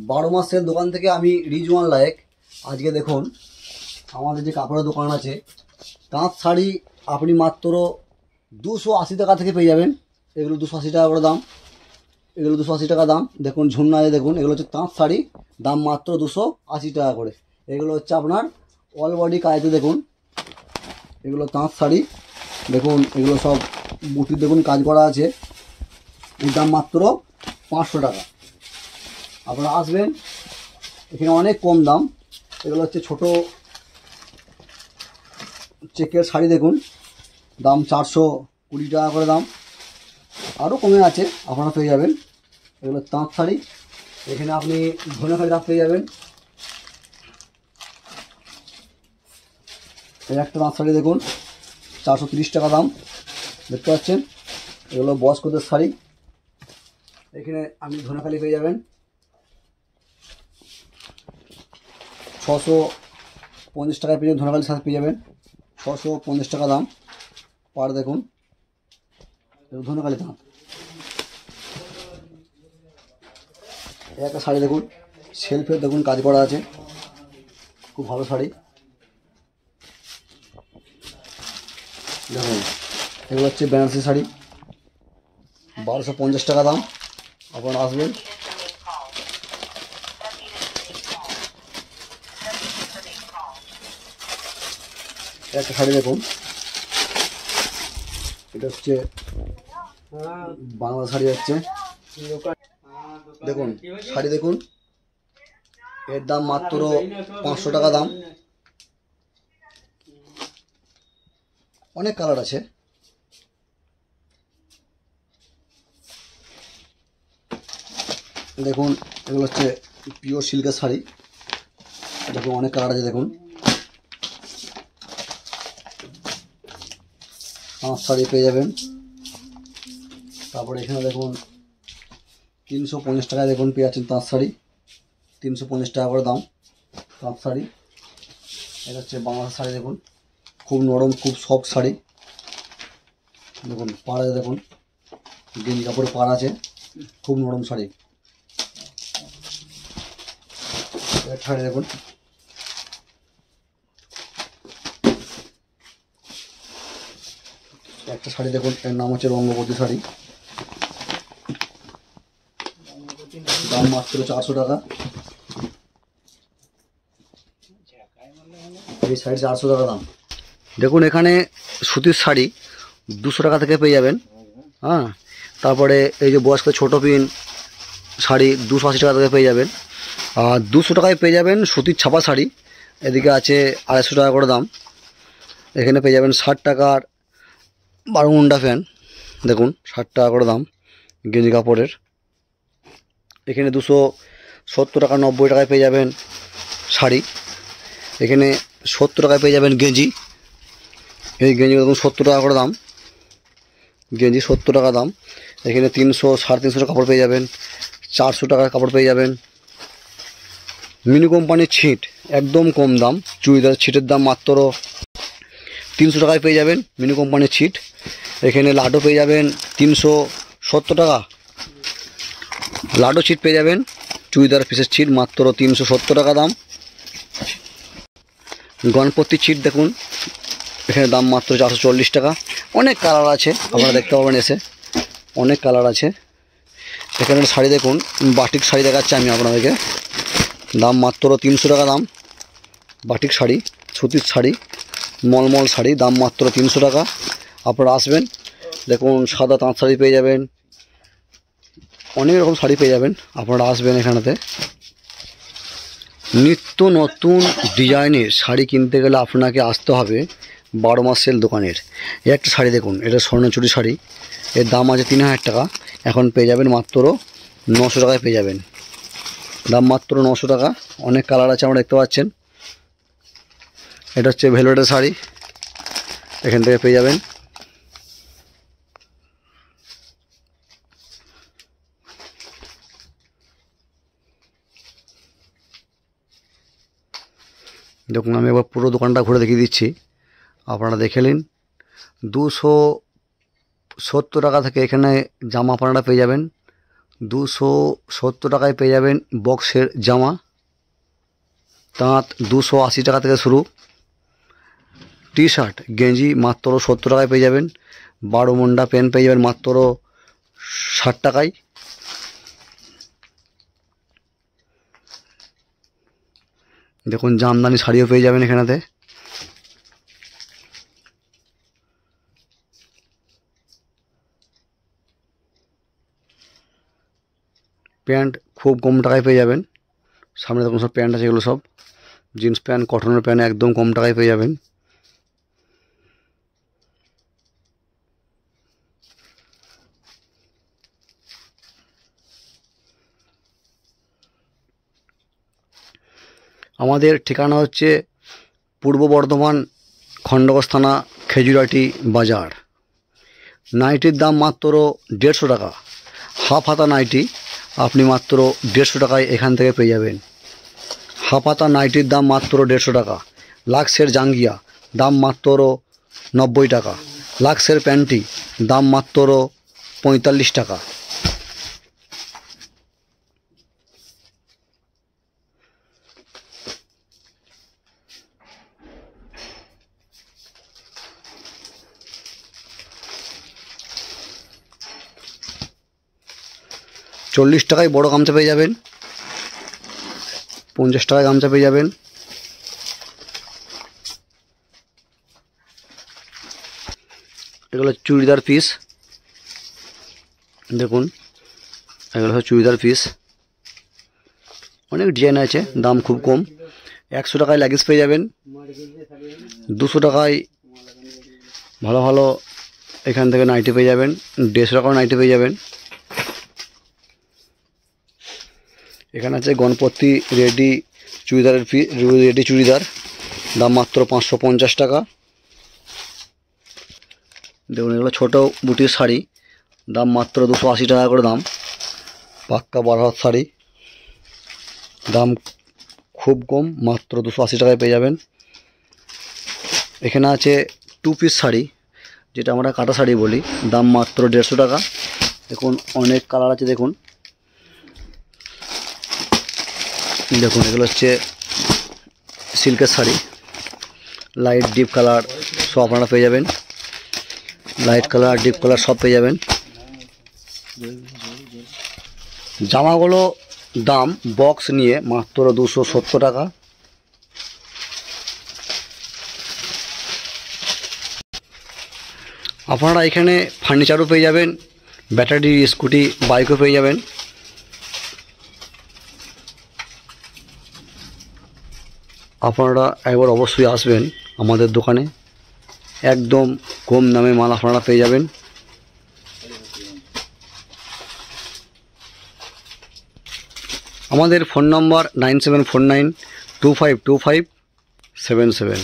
12 মাসের দোকান থেকে আমি রিজওয়ান লায়েক। আজকে দেখুন আমাদের যে কাপড়ের দোকান আছে, তাঁত শাড়ি আপনি মাত্র 280 টাকা থেকে পেয়ে যাবেন। এগুলো 280 টাকা করে দাম, এগুলো 280 টাকা দাম। দেখুন ঝুমনায় দেখুন, এগুলো হচ্ছে তাঁত শাড়ি, দাম মাত্র 280 টাকা করে। এগুলো হচ্ছে আপনার অল বডি কাজে। দেখুন এগুলো তাঁত শাড়ি, দেখুন এগুলো সব বুটির দেখুন কাজ করা আছে, এর দাম মাত্র 500 টাকা। আপনারা আসবেন, এখানে অনেক কম দাম। এগুলো হচ্ছে ছোট চেকের শাড়ি, দেখুন দাম 420 টাকা করে দাম, আরও কমে আছে, আপনারা পেয়ে যাবেন। এগুলো তাঁত শাড়ি, এখানে আপনি ধনেখালি তাঁত পেয়ে যাবেন। এই একটা তাঁত শাড়ি দেখুন 430 টাকা দাম, দেখতে পাচ্ছেন। এগুলো বয়স্কদের শাড়ি, এখানে আপনি ধনেখালি পেয়ে যাবেন 650 টাকায় পেয়ে যাবেন। ধনেখালি শাড়ি পেয়ে যাবেন 650 টাকা দাম পার। দেখুন ধনেখালি তাঁত। এই একটা শাড়ি দেখুন সেলফের দেখুন কাজ করা আছে, খুব ভালো শাড়ি। দেখুন এগুলো হচ্ছে বেনারসি শাড়ি, 1250 টাকা দাম, আপনারা আসবেন। একটা শাড়ি দেখুন, এটা হচ্ছে বাংলা শাড়ি হচ্ছে। দেখুন শাড়ি দেখুন, এর দাম মাত্র 500 টাকা দাম, অনেক কালার আছে। দেখুন এগুলো হচ্ছে পিওর সিল্কের শাড়ি, দেখুন অনেক কালার আছে। দেখুন তাঁত শাড়ি পেয়ে যাবেন। তারপরে এখানে দেখুন 350 টাকায় দেখুন পেয়ে যাচ্ছেন তাঁত শাড়ি, 350 টাকা করে দাম তাঁত শাড়ি। এটা হচ্ছে বাংলা শাড়ি, দেখুন খুব নরম, খুব সফট শাড়ি। দেখুন পাড় আছে, দেখুন গেঞ্জি কাপড়ে পাড় আছে, খুব নরম শাড়ি। শাড়ি দেখুন, একটা শাড়ি দেখুন, এর নাম হচ্ছে রঙ্গবতী শাড়ি, দাম মাত্র 400 টাকা। এই শাড়ি 400 টাকা দাম। দেখুন এখানে সুতির শাড়ি 200 টাকা থেকে পেয়ে যাবেন। হ্যাঁ, তারপরে এই যে বয়স্ক ছোটো পিন শাড়ি 280 টাকা থেকে পেয়ে যাবেন। আর 200 টাকায় পেয়ে যাবেন সুতির ছাপা শাড়ি। এদিকে আছে 250 টাকা করে দাম। এখানে পেয়ে যাবেন 60 টাকার 12 মুন্ডা ফ্যান, দেখুন 60 টাকা করে দাম গেঞ্জি কাপড়ের। এখানে 270 টাকা 90 টাকায় পেয়ে যাবেন শাড়ি। এখানে 70 টাকায় পেয়ে যাবেন গেঞ্জি। এই গেঞ্জি দেখুন 70 টাকা করে দাম, গেঞ্জি 70 টাকা দাম। এখানে 300 350 টাকা কাপড় পেয়ে যাবেন, 400 টাকার কাপড় পেয়ে যাবেন। মিনি কোম্পানির ছিট, একদম কম দাম। চুড়িদার ছিটের দাম মাত্র 300 টাকায় পেয়ে যাবেন, মিনি কোম্পানির ছিট। এখানে লাডো পেয়ে যাবেন 370 টাকা, লাডো ছিট পেয়ে যাবেন, চুড়িদার পিসের ছিট মাত্র 370 টাকা দাম। গণপতি ছিট দেখুন, এখানে দাম মাত্র 440 টাকা। অনেক কালার আছে, আপনারা দেখতে পাবেন এসে, অনেক কালার আছে। এখানে শাড়ি দেখুন, বাটিক শাড়ি দেখাচ্ছি আমি আপনাদেরকে, দাম মাত্র 300 টাকা দাম। বাটিক শাড়ি, সুতির শাড়ি, মলমল শাড়ি, দাম মাত্র 300 টাকা। আপনারা আসবেন, দেখুন সাদা তাঁত শাড়ি পেয়ে যাবেন, অনেক রকম শাড়ি পেয়ে যাবেন। আপনারা আসবেন এখানেতে। নিত্য নতুন ডিজাইনের শাড়ি কিনতে গেলে আপনাকে আসতে হবে 12 মাস সেল দোকানের। এই একটা শাড়ি দেখুন, এটা স্বর্ণচুরি শাড়ি, এর দাম আছে 3000 টাকা, এখন পেয়ে যাবেন মাত্র 900 টাকায় পেয়ে যাবেন, দাম মাত্র 900 টাকা। অনেক কালার আছে, আমরা দেখতে পাচ্ছেন। এটা হচ্ছে ভেলভেটের শাড়ি, এখান থেকে পেয়ে যাবেন। দেখুন আমি এবার পুরো দোকানটা ঘুরে দেখিয়ে দিচ্ছি, আপনারা দেখে নিন। 270 টাকা থেকে এখানে জামা আপনারা পেয়ে যাবেন 270 টাকায় পেয়ে যাবেন বক্সের জামা, তাঁত 280 টাকা থেকে শুরু। টি শার্ট গেঞ্জি মাত্র 70 টাকায় পেয়ে যাবেন। 12 মুন্ডা প্যান্ট পেয়ে যাবেন মাত্র 60 টাকায়। দেখুন জামদানি শাড়িও পেয়ে যাবেন এখানেতে। প্যান্ট খুব কম টাকায় পেয়ে যাবেন। সামনে দেখুন সব প্যান্ট আছে, এগুলো সব জিন্স প্যান্ট, কটনের প্যান্ট একদম কম টাকায় পেয়ে যাবেন। আমাদের ঠিকানা হচ্ছে পূর্ব বর্ধমান খণ্ডঘোষ থানা, খেজুরাটি বাজার। নাইটির দাম মাত্র 150 টাকা। হাফ হাতা নাইটি আপনি মাত্র 150 টাকায় এখান থেকে পেয়ে যাবেন। হাফ হাতা নাইটির দাম মাত্র 150 টাকা। লাক্সের জাঙ্গিয়া দাম মাত্র 90 টাকা। লাক্সের প্যান্টি দাম মাত্র 45 টাকা। চল্লিশ টাকায় বড় গামছা পেয়ে যাবেন। 50 টাকায় গামছা পেয়ে যাবেন। এগুলো চুড়িদার পিস, দেখুন এগুলো হচ্ছে চুড়িদার পিস, অনেক ডিজাইন আছে, দাম খুব কম। 100 টাকায় লেগিংস পেয়ে যাবেন। 200 টাকায় ভালো ভালো এখান থেকে নাইটি পেয়ে যাবেন। 150 টাকাও নাইটি পেয়ে যাবেন। এখানে আছে গণপতি রেডি চুড়িদারের রেডি চুড়িদার, দাম মাত্র 550 টাকা। দেখুন এগুলো ছোটো বুটির শাড়ি, দাম মাত্র 280 টাকা করে দাম। পাক্কা 12 হাত শাড়ি, দাম খুব কম, মাত্র 280 টাকায় পেয়ে যাবেন। এখানে আছে 2 পিস শাড়ি, যেটা আমরা কাটা শাড়ি বলি, দাম মাত্র 150 টাকা। দেখুন অনেক কালার আছে, দেখুন দেখুন এগুলো হচ্ছে সিল্কের শাড়ি, লাইট ডিপ কালার সব আপনারা পেয়ে যাবেন। লাইট কালার ডিপ কালার সব পেয়ে যাবেন। জামাগুলো দাম বক্স নিয়ে মাত্র 270 টাকা। আপনারা এখানে ফার্নিচারও পেয়ে যাবেন, ব্যাটারি স্কুটি বাইকও পেয়ে যাবেন। আপনারা একবার অবশ্যই আসবেন আমাদের দোকানে, একদম কম দামে মাল আপনারা পেয়ে যাবেন। আমাদের ফোন নম্বর 9749252577।